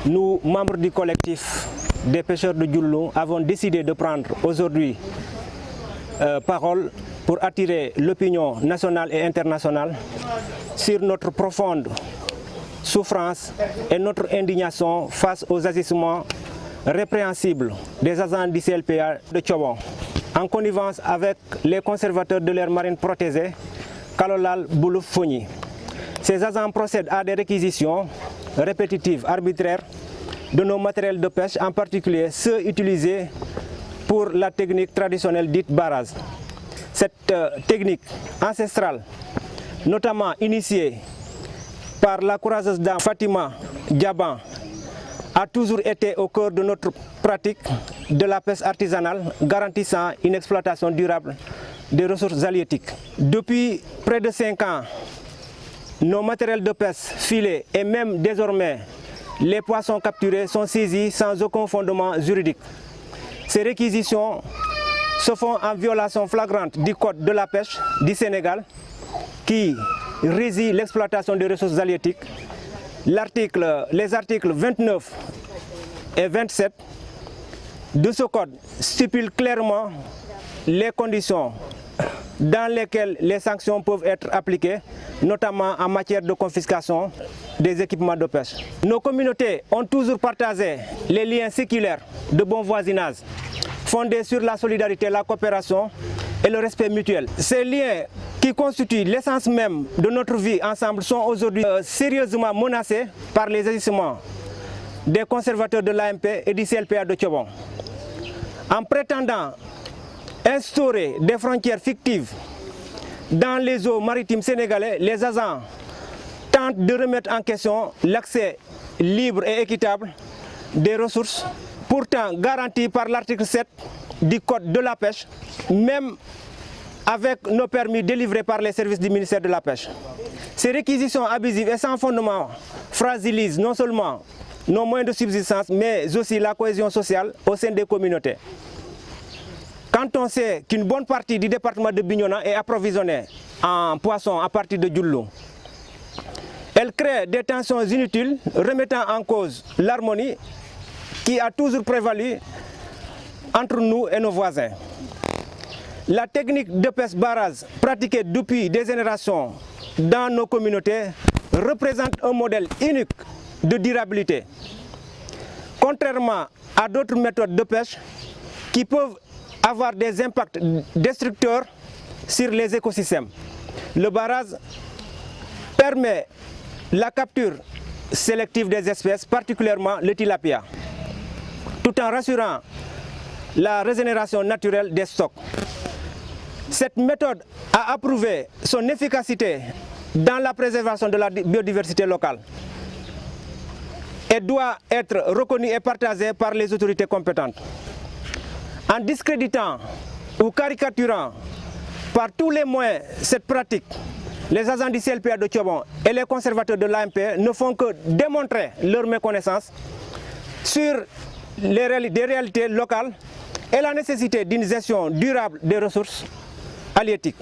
Nous, membres du collectif des pêcheurs de Djoulou, avons décidé de prendre aujourd'hui parole pour attirer l'opinion nationale et internationale sur notre profonde souffrance et notre indignation face aux agissements répréhensibles des agents du CLPA de Tchobon, en connivence avec les conservateurs de l'aire marine protégée, Kalolal Boulouf Fogni. Ces agents procèdent à des réquisitions répétitives, arbitraires, de nos matériels de pêche, en particulier ceux utilisés pour la technique traditionnelle dite barrage. Cette technique ancestrale, notamment initiée par la courageuse dame Fatima Diaban, a toujours été au cœur de notre pratique de la pêche artisanale, garantissant une exploitation durable des ressources halieutiques. Depuis près de 5 ans, nos matériels de pêche, filets et même désormais les poissons capturés sont saisis sans aucun fondement juridique. Ces réquisitions se font en violation flagrante du code de la pêche du Sénégal qui régit l'exploitation des ressources halieutiques. Les articles 29 et 27 de ce code stipulent clairement les conditions dans lesquelles les sanctions peuvent être appliquées, notamment en matière de confiscation des équipements de pêche. Nos communautés ont toujours partagé les liens séculaires de bon voisinage, fondés sur la solidarité, la coopération et le respect mutuel. Ces liens qui constituent l'essence même de notre vie ensemble sont aujourd'hui sérieusement menacés par les agissements des conservateurs de l'AMP et du CLPA de Tchobon. En prétendant instaurer des frontières fictives dans les eaux maritimes sénégalais, les agents tentent de remettre en question l'accès libre et équitable des ressources, pourtant garanties par l'article 7 du Code de la pêche, même avec nos permis délivrés par les services du ministère de la Pêche. Ces réquisitions abusives et sans fondement fragilisent non seulement nos moyens de subsistance, mais aussi la cohésion sociale au sein des communautés. Quand on sait qu'une bonne partie du département de Bignona est approvisionnée en poissons à partir de Djoulou, elle crée des tensions inutiles, remettant en cause l'harmonie qui a toujours prévalu entre nous et nos voisins. La technique de pêche barrage pratiquée depuis des générations dans nos communautés représente un modèle unique de durabilité. Contrairement à d'autres méthodes de pêche qui peuvent avoir des impacts destructeurs sur les écosystèmes, le barrage permet la capture sélective des espèces, particulièrement le tilapia, tout en rassurant la régénération naturelle des stocks. Cette méthode a approuvé son efficacité dans la préservation de la biodiversité locale et doit être reconnue et partagée par les autorités compétentes. En discréditant ou caricaturant par tous les moyens cette pratique, les agents du CLPA de Tchobon et les conservateurs de l'AMP ne font que démontrer leur méconnaissance sur des réalités locales et la nécessité d'une gestion durable des ressources halieutiques.